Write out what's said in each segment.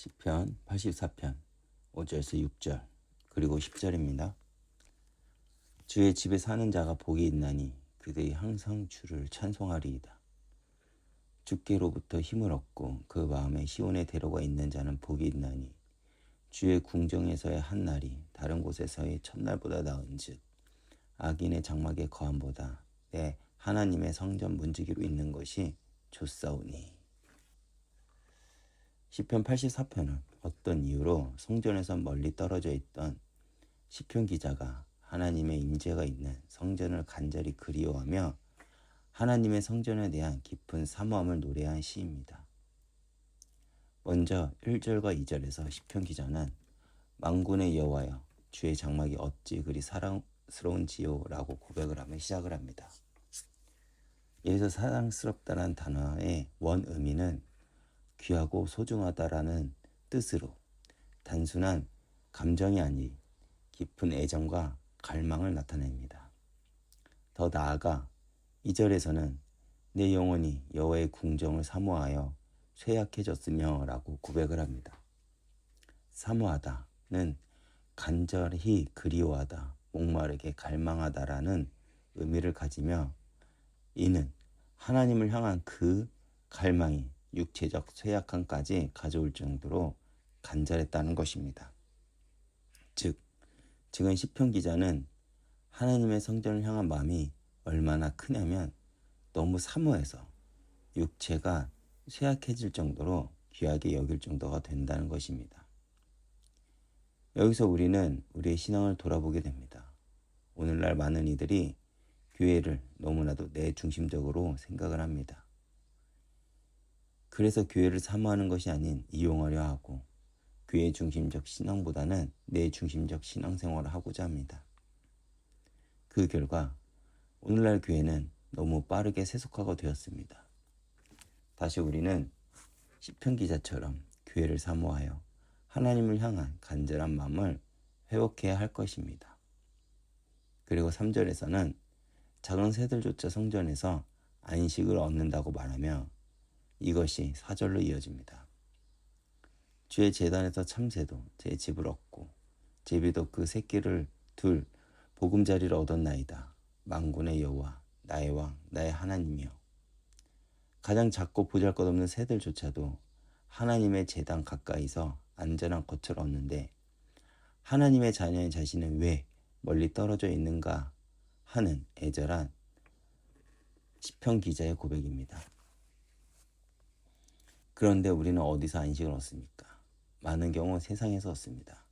시편 84편 5절에서 6절 그리고 10절입니다. 주의 집에 사는 자가 복이 있나니 그들이 항상 주를 찬송하리이다. 주께로부터 힘을 얻고 그 마음에 시온의 대로가 있는 자는 복이 있나니 주의 궁정에서의 한 날이 다른 곳에서의 첫날보다 나은즉 악인의 장막의 거함보다 내 하나님의 성전 문지기로 있는 것이 좋사오니. 시편 84편은 어떤 이유로 성전에서 멀리 떨어져 있던 시편 기자가 하나님의 임재가 있는 성전을 간절히 그리워하며 하나님의 성전에 대한 깊은 사모함을 노래한 시입니다. 먼저 1절과 2절에서 시편 기자는 만군의 여호와여 주의 장막이 어찌 그리 사랑스러운지요 라고 고백을 하며 시작을 합니다. 여기서 사랑스럽다는 단어의 원 의미는 귀하고 소중하다라는 뜻으로 단순한 감정이 아닌 깊은 애정과 갈망을 나타냅니다. 더 나아가 2절에서는 내 영혼이 여호와의 궁정을 사모하여 쇠약해졌으며 라고 고백을 합니다. 사모하다는 간절히 그리워하다, 목마르게 갈망하다라는 의미를 가지며 이는 하나님을 향한 그 갈망이 육체적 쇠약함까지 가져올 정도로 간절했다는 것입니다. 지금 시편 기자는 하나님의 성전을 향한 마음이 얼마나 크냐면 너무 사모해서 육체가 쇠약해질 정도로 귀하게 여길 정도가 된다는 것입니다. 여기서 우리는 우리의 신앙을 돌아보게 됩니다. 오늘날 많은 이들이 교회를 너무나도 내 중심적으로 생각을 합니다. 그래서 교회를 사모하는 것이 아닌 이용하려 하고 교회 중심적 신앙보다는 내 중심적 신앙생활을 하고자 합니다. 그 결과 오늘날 교회는 너무 빠르게 세속화가 되었습니다. 다시 우리는 시편 기자처럼 교회를 사모하여 하나님을 향한 간절한 마음을 회복해야 할 것입니다. 그리고 3절에서는 작은 새들조차 성전에서 안식을 얻는다고 말하며 이것이 4절로 이어집니다. 주의 제단에서 참새도 제 집을 얻고 제비도 그 새끼를 둘 보금자리를 얻었나이다. 만군의 여호와 나의 왕 나의 하나님이여. 가장 작고 보잘것없는 새들조차도 하나님의 제단 가까이서 안전한 거처를 얻는데 하나님의 자녀인 자신은 왜 멀리 떨어져 있는가 하는 애절한 시편 기자의 고백입니다. 그런데 우리는 어디서 안식을 얻습니까? 많은 경우 세상에서 얻습니다.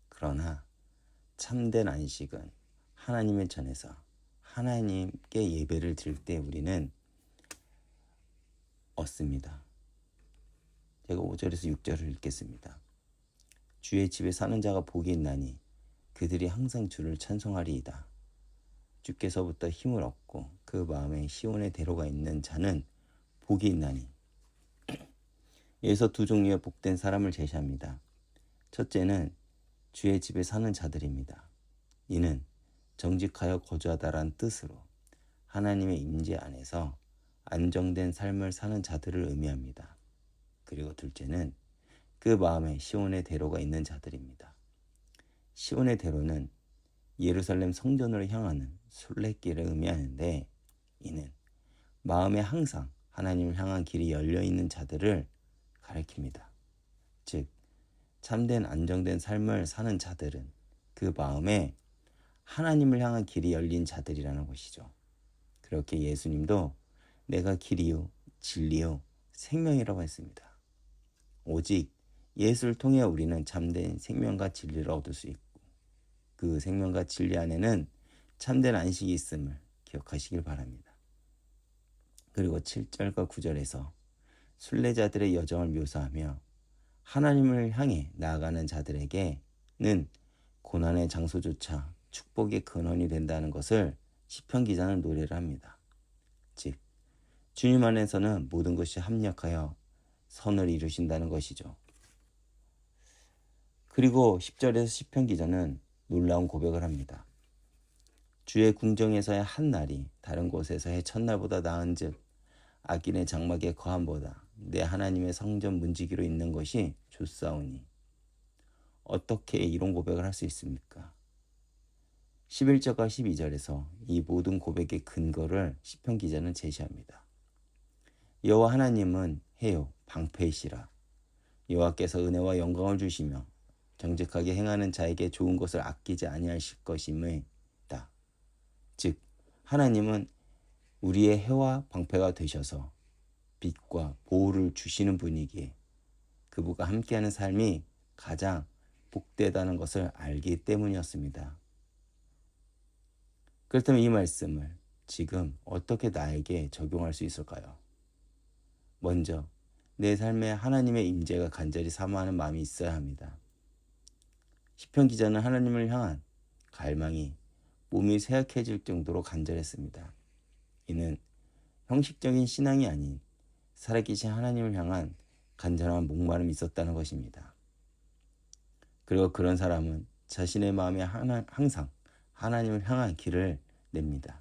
그러나 참된 안식은 하나님의 전에서 하나님께 예배를 드릴 때 우리는 얻습니다. 제가 5절에서 6절을 읽겠습니다. 주의 집에 사는 자가 복이 있나니 그들이 항상 주를 찬송하리이다. 주께서부터 힘을 얻고 그 마음에 시온의 대로가 있는 자는 복이 있나니. 여기서 두 종류의 복된 사람을 제시합니다. 첫째는 주의 집에 사는 자들입니다. 이는 정직하여 거주하다란 뜻으로 하나님의 임재 안에서 안정된 삶을 사는 자들을 의미합니다. 그리고 둘째는 그 마음에 시온의 대로가 있는 자들입니다. 시온의 대로는 예루살렘 성전으로 향하는 순례길을 의미하는데 이는 마음에 항상 하나님을 향한 길이 열려있는 자들을 가리킵니다. 즉 참된 안정된 삶을 사는 자들은 그 마음에 하나님을 향한 길이 열린 자들이라는 것이죠. 그렇게 예수님도 내가 길이요 진리요 생명이라고 했습니다. 오직 예수를 통해 우리는 참된 생명과 진리를 얻을 수 있고 그 생명과 진리 안에는 참된 안식이 있음을 기억하시길 바랍니다. 그리고 7절과 9절에서 순례자들의 여정을 묘사하며 하나님을 향해 나아가는 자들에게는 고난의 장소조차 축복의 근원이 된다는 것을 시편 기자는 노래를 합니다. 즉 주님 안에서는 모든 것이 합력하여 선을 이루신다는 것이죠. 그리고 10절에서 시편 기자는 놀라운 고백을 합니다. 주의 궁정에서의 한 날이 다른 곳에서의 첫날보다 나은즉 악인의 장막의 거함보다 내 하나님의 성전 문지기로 있는 것이 좋사오니. 어떻게 이런 고백을 할 수 있습니까? 11절과 12절에서 이 모든 고백의 근거를 시편 기자는 제시합니다. 여호와 하나님은 해요 방패이시라. 여호와께서 은혜와 영광을 주시며 정직하게 행하는 자에게 좋은 것을 아끼지 아니하실 것임이다. 즉 하나님은 우리의 해와 방패가 되셔서 빛과 보호를 주시는 분이기에 그분과 함께하는 삶이 가장 복되다는 것을 알기 때문이었습니다. 그렇다면 이 말씀을 지금 어떻게 나에게 적용할 수 있을까요? 먼저 내 삶에 하나님의 임재가 간절히 사모하는 마음이 있어야 합니다. 시편 기자는 하나님을 향한 갈망이 몸이 쇠약해질 정도로 간절했습니다. 이는 형식적인 신앙이 아닌 살아계신 하나님을 향한 간절한 목마름이 있었다는 것입니다. 그리고 그런 사람은 자신의 마음에 항상 하나님을 향한 길을 냅니다.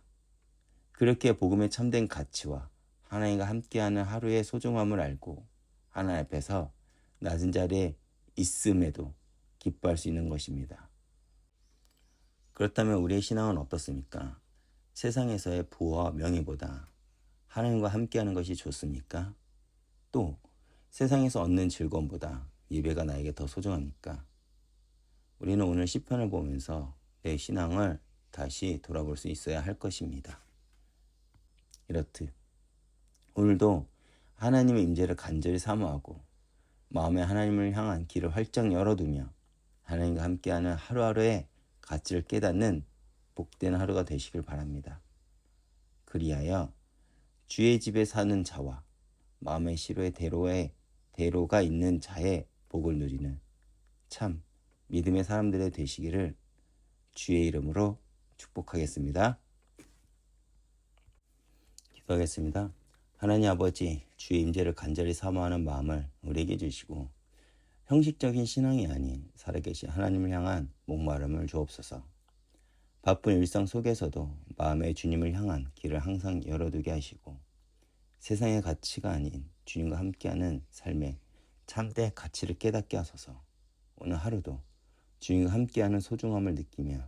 그렇게 복음의 참된 가치와 하나님과 함께하는 하루의 소중함을 알고 하나님 앞에서 낮은 자리에 있음에도 기뻐할 수 있는 것입니다. 그렇다면 우리의 신앙은 어떻습니까? 세상에서의 부와 명예보다 하나님과 함께하는 것이 좋습니까? 또 세상에서 얻는 즐거움보다 예배가 나에게 더 소중합니까? 우리는 오늘 시편을 보면서 내 신앙을 다시 돌아볼 수 있어야 할 것입니다. 이렇듯 오늘도 하나님의 임재를 간절히 사모하고 마음에 하나님을 향한 길을 활짝 열어두며 하나님과 함께하는 하루하루의 가치를 깨닫는 복된 하루가 되시길 바랍니다. 그리하여 주의 집에 사는 자와 마음의 시로의 대로가 있는 자의 복을 누리는 참 믿음의 사람들의 되시기를 주의 이름으로 축복하겠습니다. 기도하겠습니다. 하나님 아버지, 주의 임재를 간절히 사모하는 마음을 우리에게 주시고 형식적인 신앙이 아닌 살아계신 하나님을 향한 목마름을 주옵소서. 바쁜 일상 속에서도 마음의 주님을 향한 길을 항상 열어두게 하시고 세상의 가치가 아닌 주님과 함께하는 삶의 참된 가치를 깨닫게 하소서. 오늘 하루도 주님과 함께하는 소중함을 느끼며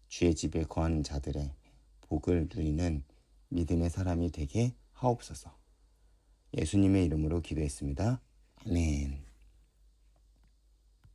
주의 집에 거하는 자들의 복을 누리는 믿음의 사람이 되게 하옵소서. 예수님의 이름으로 기도했습니다. 아멘.